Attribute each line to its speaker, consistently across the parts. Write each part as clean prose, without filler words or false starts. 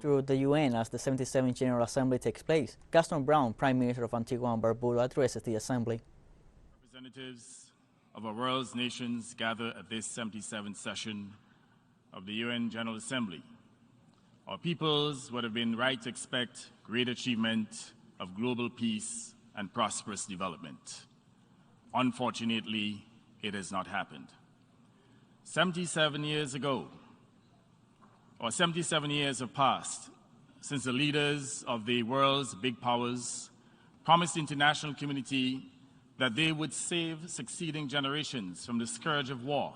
Speaker 1: Through the UN as the 77th General Assembly takes place, Gaston Browne, Prime Minister of Antigua and Barbuda, addresses the Assembly.
Speaker 2: Representatives of our world's nations gather at this 77th session of the UN General Assembly. Our peoples would have been right to expect great achievement of global peace and prosperous development. Unfortunately, it has not happened. 77 years ago, or 77 years have passed since the leaders of the world's big powers promised the international community that they would save succeeding generations from the scourge of war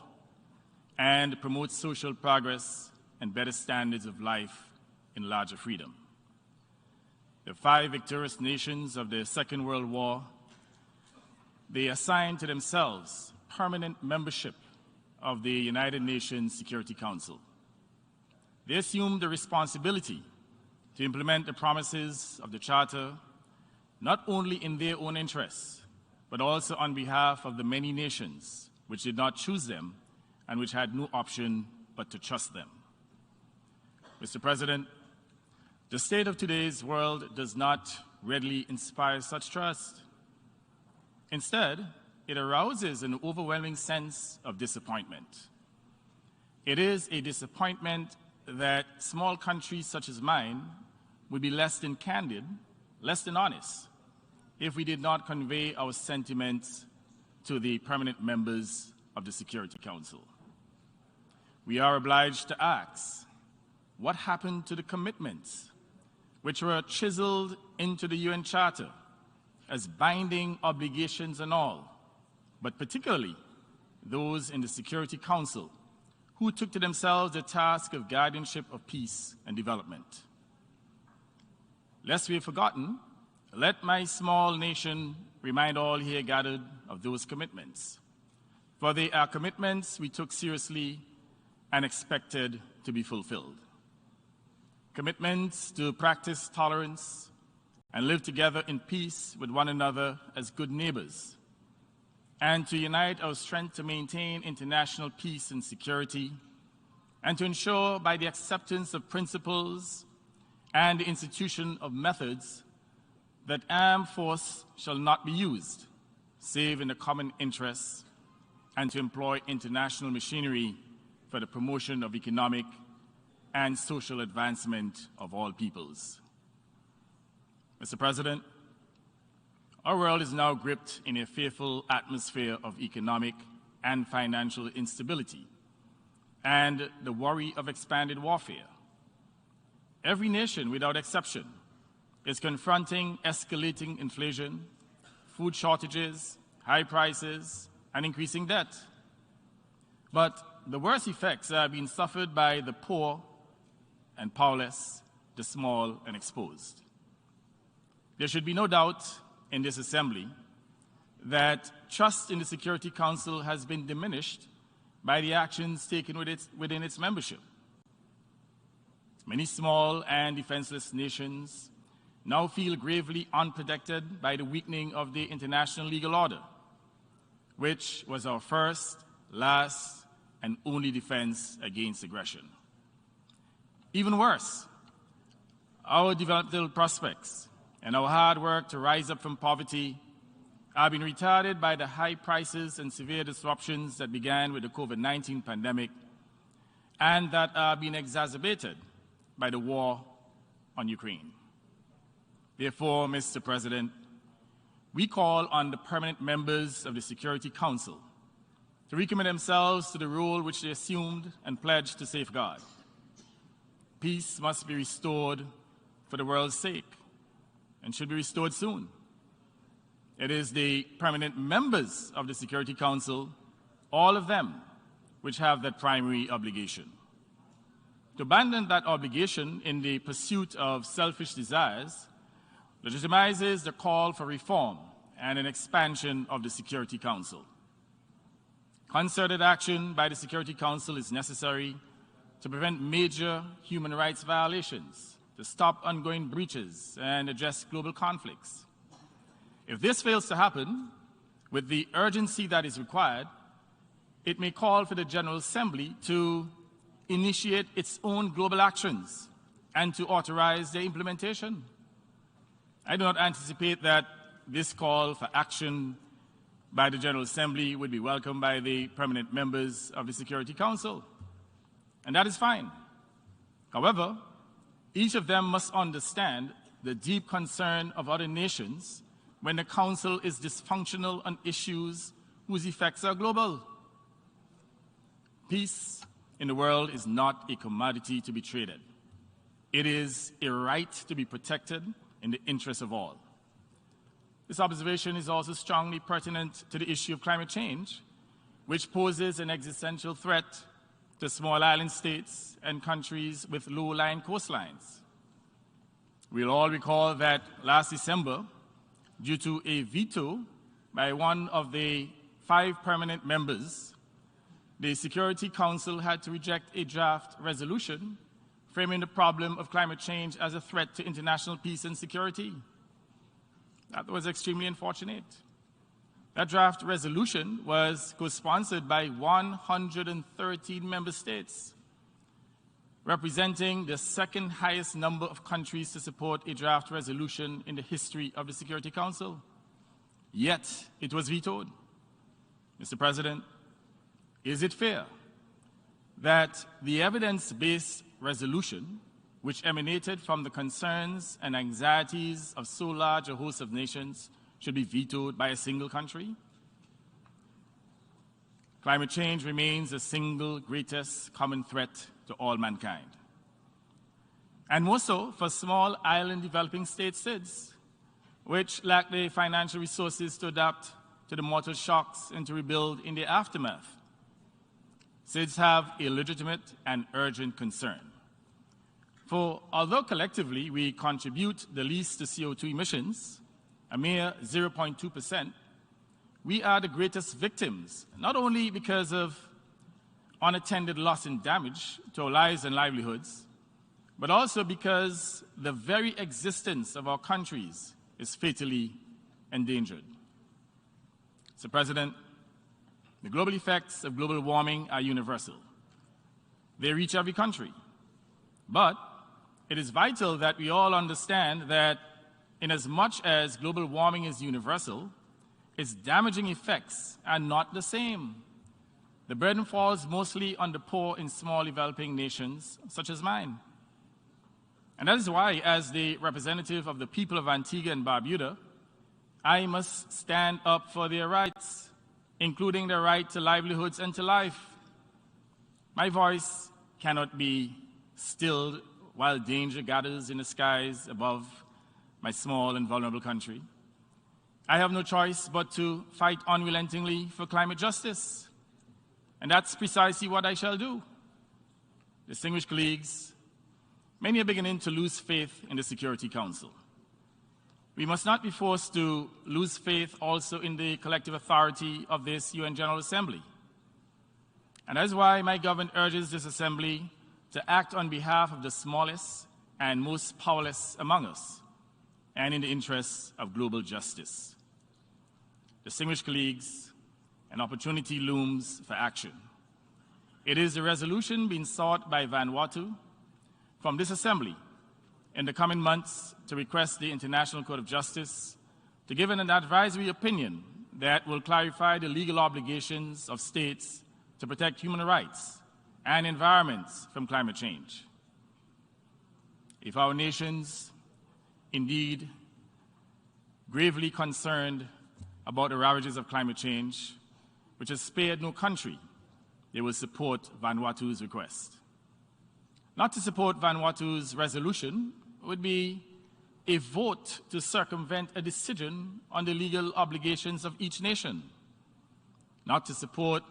Speaker 2: and promote social progress and better standards of life in larger freedom. The 5 victorious nations of the Second World War, they assigned to themselves permanent membership of the United Nations Security Council. They assumed the responsibility to implement the promises of the Charter, not only in their own interests, but also on behalf of the many nations which did not choose them and which had no option but to trust them. Mr. President, the state of today's world does not readily inspire such trust. Instead, it arouses an overwhelming sense of disappointment. It is a disappointment that small countries such as mine would be less than candid, less than honest, if we did not convey our sentiments to the permanent members of the Security Council. We are obliged to ask, what happened to the commitments which were chiseled into the UN Charter as binding obligations and all, but particularly those in the Security Council who took to themselves the task of guardianship of peace and development? Lest we have forgotten, let my small nation remind all here gathered of those commitments, for they are commitments we took seriously and expected to be fulfilled. Commitments to practice tolerance and live together in peace with one another as good neighbors, and to unite our strength to maintain international peace and security, and to ensure by the acceptance of principles and the institution of methods that armed force shall not be used, save in the common interests, and to employ international machinery for the promotion of economic and social advancement of all peoples. Mr. President, our world is now gripped in a fearful atmosphere of economic and financial instability and the worry of expanded warfare. Every nation, without exception, is confronting escalating inflation, food shortages, high prices, and increasing debt. But the worst effects are being suffered by the poor and powerless, the small and exposed. There should be no doubt in this Assembly that trust in the Security Council has been diminished by the actions taken within its membership. Many small and defenseless nations now feel gravely unprotected by the weakening of the international legal order, which was our first, last, and only defense against aggression. Even worse, our developmental prospects and our hard work to rise up from poverty are being retarded by the high prices and severe disruptions that began with the COVID-19 pandemic and that are being exacerbated by the war on Ukraine. Therefore, Mr. President, we call on the permanent members of the Security Council to recommit themselves to the role which they assumed and pledged to safeguard. Peace must be restored for the world's sake and should be restored soon. It is the permanent members of the Security Council, all of them, which have that primary obligation. To abandon that obligation in the pursuit of selfish desires legitimizes the call for reform and an expansion of the Security Council. Concerted action by the Security Council is necessary to prevent major human rights violations, to stop ongoing breaches, and address global conflicts. If this fails to happen with the urgency that is required, it may call for the General Assembly to initiate its own global actions and to authorize their implementation. I do not anticipate that this call for action by the General Assembly would be welcomed by the permanent members of the Security Council, and that is fine. However, each of them must understand the deep concern of other nations when the Council is dysfunctional on issues whose effects are global. Peace in the world is not a commodity to be traded. It is a right to be protected in the interest of all. This observation is also strongly pertinent to the issue of climate change, which poses an existential threat to small island states and countries with low-lying coastlines. We'll all recall that last December, due to a veto by one of the 5 permanent members, the Security Council had to reject a draft resolution framing the problem of climate change as a threat to international peace and security. That was extremely unfortunate. That draft resolution was co-sponsored by 113 member states, representing the second highest number of countries to support a draft resolution in the history of the Security Council. Yet, it was vetoed. Mr. President, is it fair that the evidence-based resolution, which emanated from the concerns and anxieties of so large a host of nations, should be vetoed by a single country? Climate change remains the single greatest common threat to all mankind. And more so for small island developing state SIDS, which lack the financial resources to adapt to the mortal shocks and to rebuild in the aftermath. SIDS have a legitimate and urgent concern. For although collectively we contribute the least to CO2 emissions, a mere 0.2%, we are the greatest victims, not only because of unattended loss and damage to our lives and livelihoods, but also because the very existence of our countries is fatally endangered. Mr. President, the global effects of global warming are universal. They reach every country. But it is vital that we all understand that inasmuch as global warming is universal, its damaging effects are not the same. The burden falls mostly on the poor in small developing nations such as mine. And that is why, as the representative of the people of Antigua and Barbuda, I must stand up for their rights, including the right to livelihoods and to life. My voice cannot be stilled while danger gathers in the skies above my small and vulnerable country. I have no choice but to fight unrelentingly for climate justice. And that's precisely what I shall do. Distinguished colleagues, many are beginning to lose faith in the Security Council. We must not be forced to lose faith also in the collective authority of this UN General Assembly. And that is why my government urges this Assembly to act on behalf of the smallest and most powerless among us, and in the interests of global justice. Distinguished colleagues, an opportunity looms for action. It is a resolution being sought by Vanuatu from this Assembly in the coming months to request the International Court of Justice to give an advisory opinion that will clarify the legal obligations of states to protect human rights and environments from climate change. If our nations indeed gravely concerned about the ravages of climate change, which has spared no country, they will support Vanuatu's request. Not to support Vanuatu's resolution would be a vote to circumvent a decision on the legal obligations of each nation. Not to support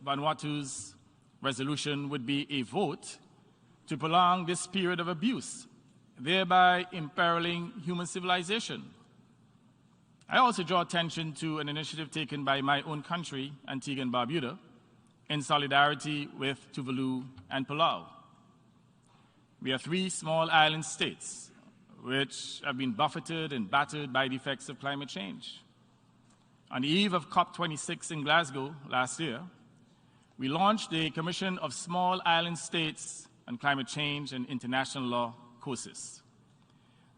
Speaker 2: Vanuatu's resolution would be a vote to prolong this period of abuse, thereby imperiling human civilization. I also draw attention to an initiative taken by my own country, Antigua and Barbuda, in solidarity with Tuvalu and Palau. We are 3 small island states which have been buffeted and battered by the effects of climate change. On the eve of COP26 in Glasgow last year, we launched the Commission of Small Island States on Climate Change and International Law, COSIS.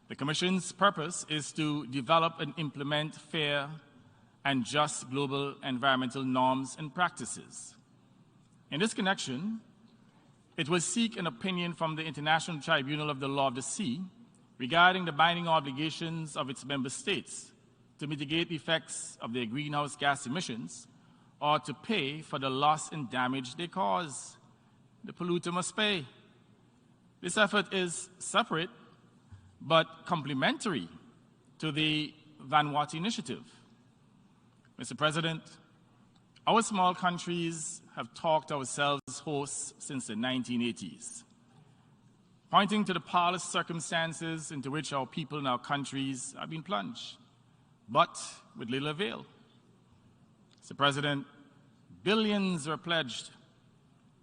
Speaker 2: The Commission's purpose is to develop and implement fair and just global environmental norms and practices. In this connection, it will seek an opinion from the International Tribunal of the Law of the Sea regarding the binding obligations of its member states to mitigate the effects of their greenhouse gas emissions or to pay for the loss and damage they cause. The polluter must pay. This effort is separate but complementary to the Vanuatu initiative. Mr. President, our small countries have talked ourselves hoarse since the 1980s, pointing to the parlous circumstances into which our people and our countries have been plunged, but with little avail. Mr. President, billions were pledged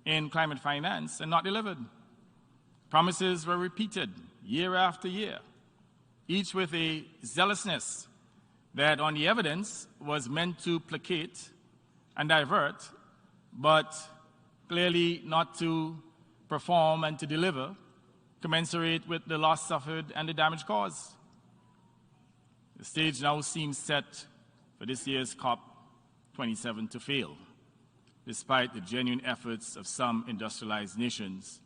Speaker 2: in climate finance and not delivered. Promises were repeated year after year, each with a zealousness that on the evidence was meant to placate and divert, but clearly not to perform and to deliver commensurate with the loss suffered and the damage caused. The stage now seems set for this year's COP27 to fail, despite the genuine efforts of some industrialized nations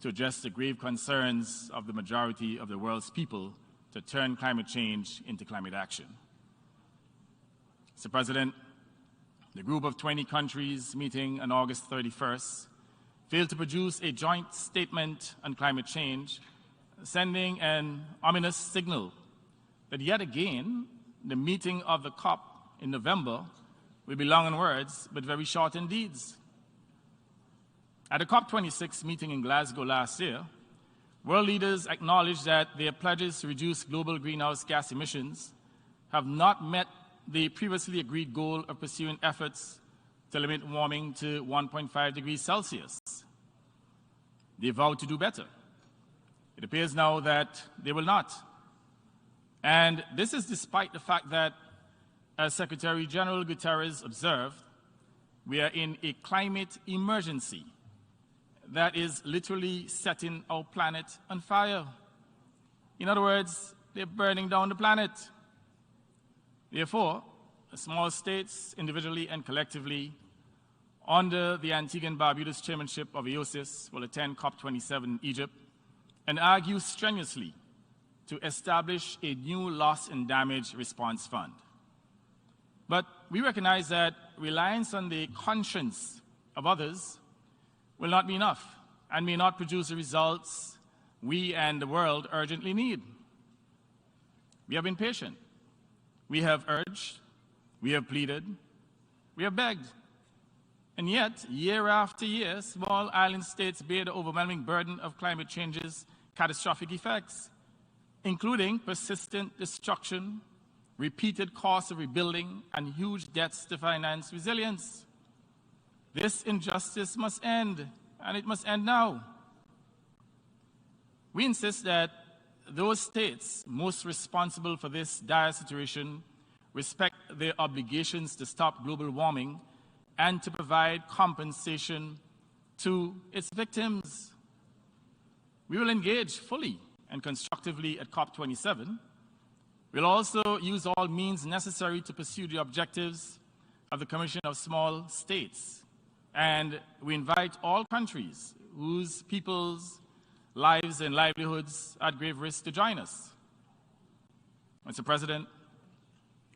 Speaker 2: to address the grave concerns of the majority of the world's people to turn climate change into climate action. Mr. President, the group of 20 countries meeting on August 31st failed to produce a joint statement on climate change, sending an ominous signal that yet again the meeting of the COP in November will be long in words but very short in deeds. At the COP26 meeting in Glasgow last year, world leaders acknowledged that their pledges to reduce global greenhouse gas emissions have not met the previously agreed goal of pursuing efforts to limit warming to 1.5 degrees Celsius. They vowed to do better. It appears now that they will not. And this is despite the fact that, as Secretary General Guterres observed, we are in a climate emergency that is literally setting our planet on fire. In other words, they're burning down the planet. Therefore, the small states, individually and collectively, under the Antigua and Barbuda's chairmanship of AOSIS, will attend COP27 in Egypt and argue strenuously to establish a new loss and damage response fund. But we recognize that reliance on the conscience of others will not be enough and may not produce the results we and the world urgently need. We have been patient. We have urged, we have pleaded, we have begged. And yet, year after year, small island states bear the overwhelming burden of climate change's catastrophic effects, including persistent destruction, repeated costs of rebuilding, and huge debts to finance resilience. This injustice must end, and it must end now. We insist that those states most responsible for this dire situation respect their obligations to stop global warming and to provide compensation to its victims. We will engage fully and constructively at COP27. We'll also use all means necessary to pursue the objectives of the Commission of Small States. And we invite all countries whose people's lives and livelihoods are at grave risk to join us. Mr. President,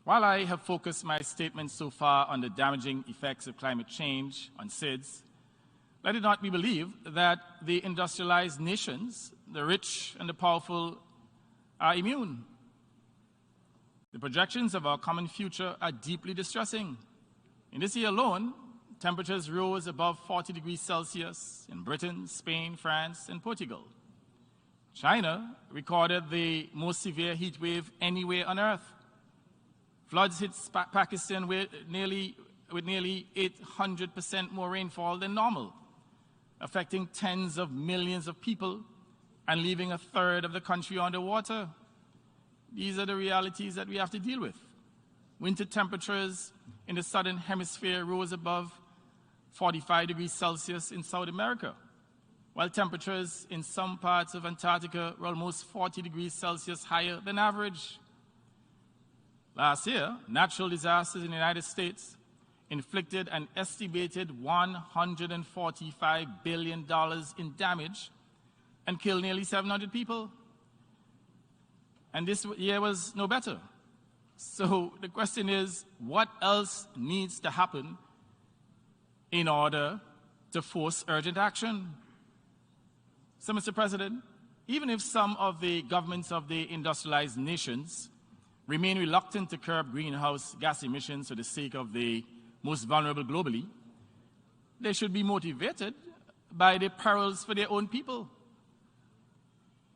Speaker 2: while I have focused my statement so far on the damaging effects of climate change on SIDS, let it not be believed that the industrialized nations, the rich and the powerful, are immune. The projections of our common future are deeply distressing. In this year alone, temperatures rose above 40 degrees Celsius in Britain, Spain, France, and Portugal. China recorded the most severe heat wave anywhere on Earth. Floods hit Pakistan with nearly 800% more rainfall than normal, affecting tens of millions of people and leaving a third of the country underwater. These are the realities that we have to deal with. Winter temperatures in the southern hemisphere rose above 45 degrees Celsius in South America. while temperatures in some parts of Antarctica were almost 40 degrees Celsius higher than average. Last year, natural disasters in the United States inflicted an estimated $145 billion in damage and killed nearly 700 people. And this year was no better. So the question is, what else needs to happen in order to force urgent action? So, Mr. President, even if some of the governments of the industrialized nations remain reluctant to curb greenhouse gas emissions for the sake of the most vulnerable globally, they should be motivated by the perils for their own people.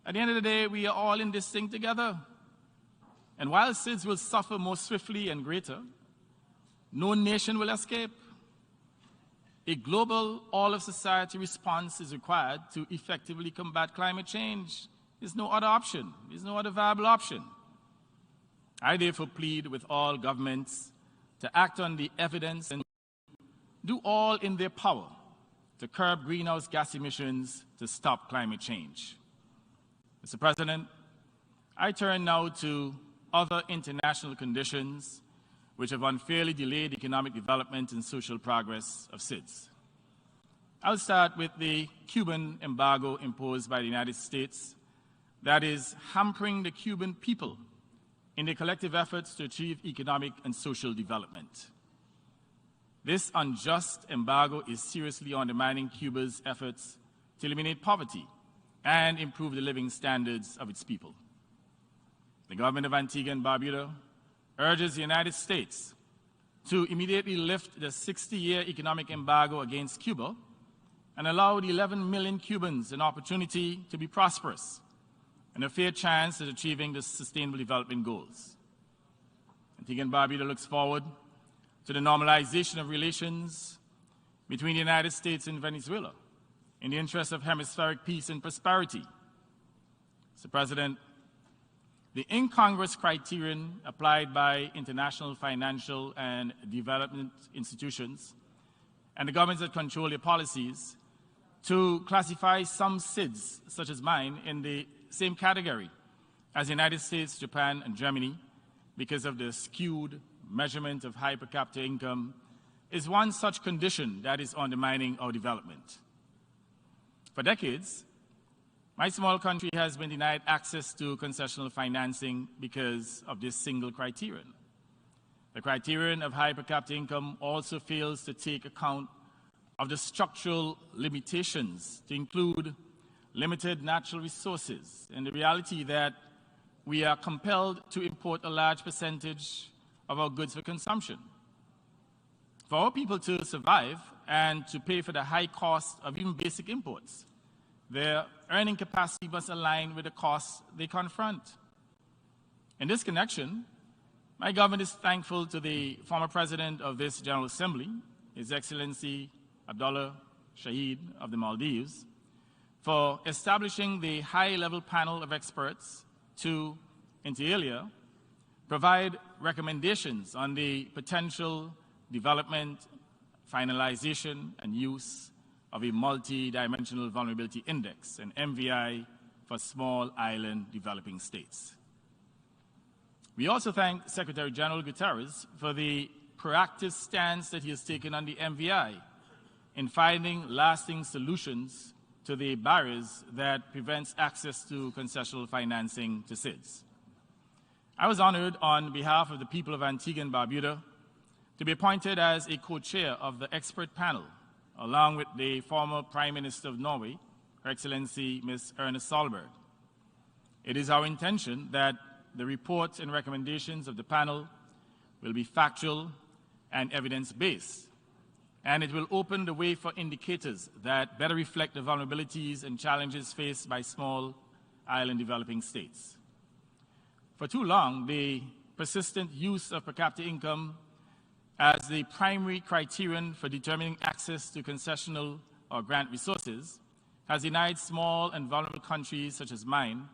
Speaker 2: At the end of the day, we are all in this thing together. And while SIDS will suffer more swiftly and greater, no nation will escape. A global, all-of-society response is required to effectively combat climate change. There's no other option. There's no other viable option. I therefore plead with all governments to act on the evidence and do all in their power to curb greenhouse gas emissions to stop climate change. Mr. President, I turn now to other international conditions which have unfairly delayed economic development and social progress of SIDS. I'll start with the Cuban embargo imposed by the United States that is hampering the Cuban people in their collective efforts to achieve economic and social development. This unjust embargo is seriously undermining Cuba's efforts to eliminate poverty and improve the living standards of its people. The government of Antigua and Barbuda urges the United States to immediately lift the 60-year economic embargo against Cuba and allow the 11 million Cubans an opportunity to be prosperous and a fair chance at achieving the Sustainable Development Goals. Antigua and Barbuda looks forward to the normalization of relations between the United States and Venezuela in the interest of hemispheric peace and prosperity. Mr. President, the incongruous criterion applied by international financial and development institutions and the governments that control their policies to classify some SIDS, such as mine, in the same category as the United States, Japan, and Germany because of the skewed measurement of high per capita income is one such condition that is undermining our development. For decades, my small country has been denied access to concessional financing because of this single criterion. The criterion of high per capita income also fails to take account of the structural limitations to include limited natural resources and the reality that we are compelled to import a large percentage of our goods for consumption. For our people to survive and to pay for the high cost of even basic imports, their earning capacity must align with the costs they confront. In this connection, my government is thankful to the former president of this General Assembly, His Excellency Abdullah Shahid of the Maldives, for establishing the high-level panel of experts to, inter alia, provide recommendations on the potential development, finalization, and use of a multi-dimensional vulnerability index, an MVI, for small island developing states. We also thank Secretary General Guterres for the proactive stance that he has taken on the MVI in finding lasting solutions to the barriers that prevents access to concessional financing to SIDS. I was honored on behalf of the people of Antigua and Barbuda to be appointed as a co-chair of the expert panel, along with the former Prime Minister of Norway, Her Excellency Ms. Erna Solberg. It is our intention that the reports and recommendations of the panel will be factual and evidence-based, and it will open the way for indicators that better reflect the vulnerabilities and challenges faced by small island developing states. For too long, the persistent use of per capita income as the primary criterion for determining access to concessional or grant resources has denied small and vulnerable countries such as mine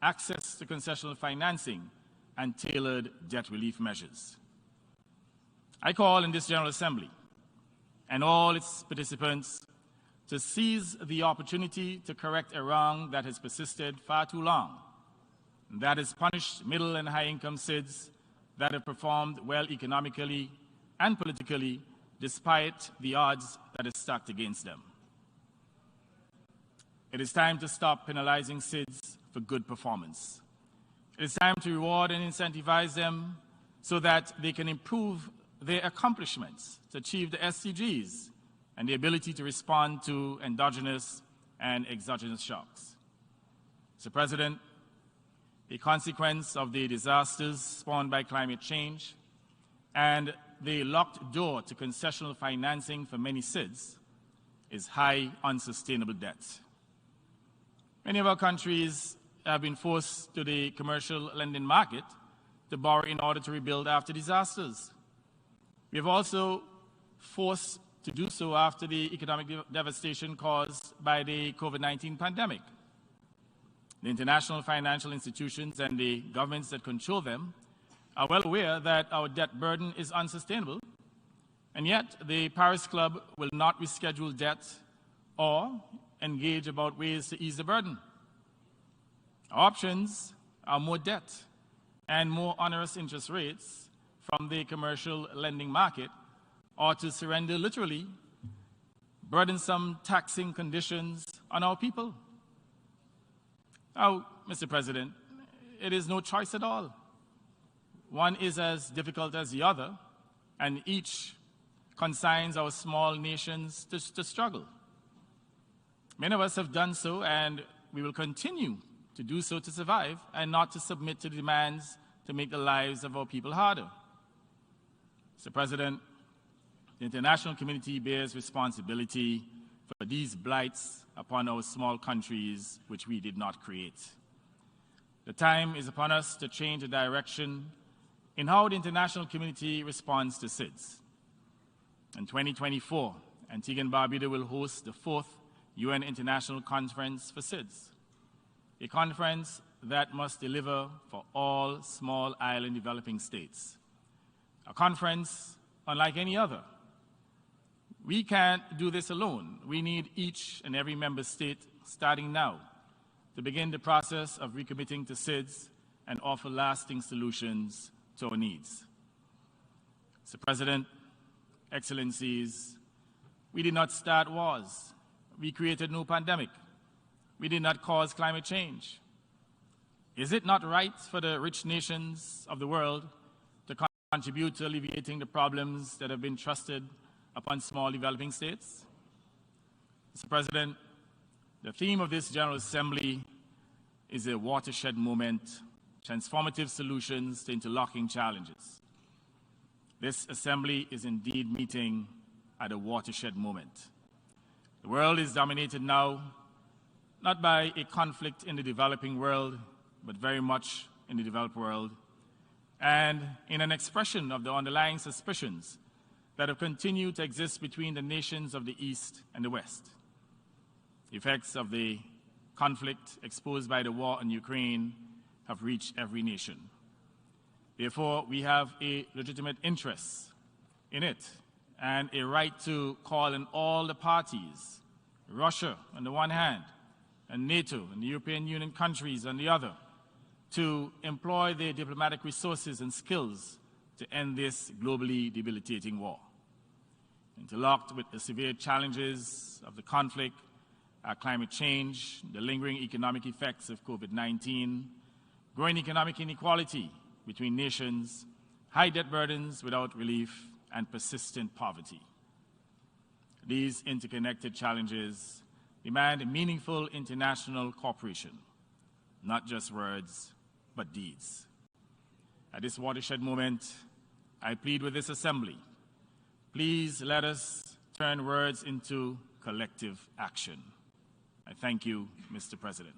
Speaker 2: access to concessional financing and tailored debt relief measures. I call in this General Assembly and all its participants to seize the opportunity to correct a wrong that has persisted far too long, and that has punished middle and high-income SIDS that have performed well economically and politically despite the odds that are stacked against them. It is time to stop penalizing SIDS for good performance. It is time to reward and incentivize them so that they can improve their accomplishments to achieve the SDGs and the ability to respond to endogenous and exogenous shocks. Mr. President, a consequence of the disasters spawned by climate change and the locked door to concessional financing for many SIDS is high unsustainable debt. Many of our countries have been forced to the commercial lending market to borrow in order to rebuild after disasters. We have also forced to do so after the economic devastation caused by the COVID-19 pandemic. The international financial institutions and the governments that control them are well aware that our debt burden is unsustainable, and yet the Paris Club will not reschedule debt or engage about ways to ease the burden. Our options are more debt and more onerous interest rates from the commercial lending market, or to surrender literally burdensome taxing conditions on our people. Now, Mr. President, it is no choice at all. One is as difficult as the other, and each consigns our small nations to struggle. Many of us have done so, and we will continue to do so to survive and not to submit to demands to make the lives of our people harder. Mr. President, the international community bears responsibility for these blights upon our small countries which we did not create. The time is upon us to change the direction in how the international community responds to SIDS. In 2024, Antigua and Barbuda will host the 4th UN International Conference for SIDS, a conference that must deliver for all small island developing states. A conference unlike any other. We can't do this alone. We need each and every member state, starting now, to begin the process of recommitting to SIDS and offer lasting solutions to our needs. Mr. President, Excellencies, we did not start wars. We created no pandemic. We did not cause climate change. Is it not right for the rich nations of the world to contribute to alleviating the problems that have been trusted upon small developing states? Mr. President, the theme of this General Assembly is a watershed moment, transformative solutions to interlocking challenges. This Assembly is indeed meeting at a watershed moment. The world is dominated now not by a conflict in the developing world, but very much in the developed world, and in an expression of the underlying suspicions that have continued to exist between the nations of the East and the West. The effects of the conflict exposed by the war in Ukraine have reached every nation. Therefore, we have a legitimate interest in it and a right to call on all the parties, Russia on the one hand, and NATO and the European Union countries on the other, to employ their diplomatic resources and skills to end this globally debilitating war. Interlocked with the severe challenges of the conflict, climate change, the lingering economic effects of COVID-19, growing economic inequality between nations, high debt burdens without relief, and persistent poverty. These interconnected challenges demand meaningful international cooperation, not just words, but deeds. At this watershed moment, I plead with this Assembly, please let us turn words into collective action. I thank you, Mr. President.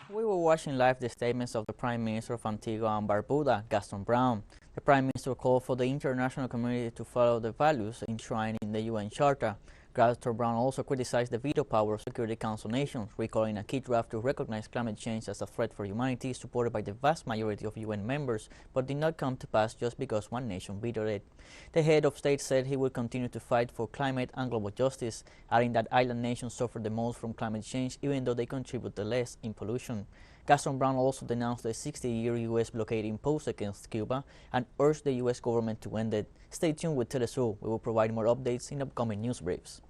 Speaker 1: We were watching live the statements of the Prime Minister of Antigua and Barbuda, Gaston Browne. The Prime Minister called for the international community to follow the values enshrined in the UN Charter. Dr. Browne also criticized the veto power of Security Council nations, recalling a key draft to recognize climate change as a threat for humanity supported by the vast majority of UN members, but did not come to pass just because one nation vetoed it. The head of state said he will continue to fight for climate and global justice, adding that island nations suffer the most from climate change even though they contribute the less in pollution. Gaston Browne also denounced the 60-year U.S. blockade imposed against Cuba and urged the U.S. government to end it. Stay tuned with teleSUR. We will provide more updates in upcoming news briefs.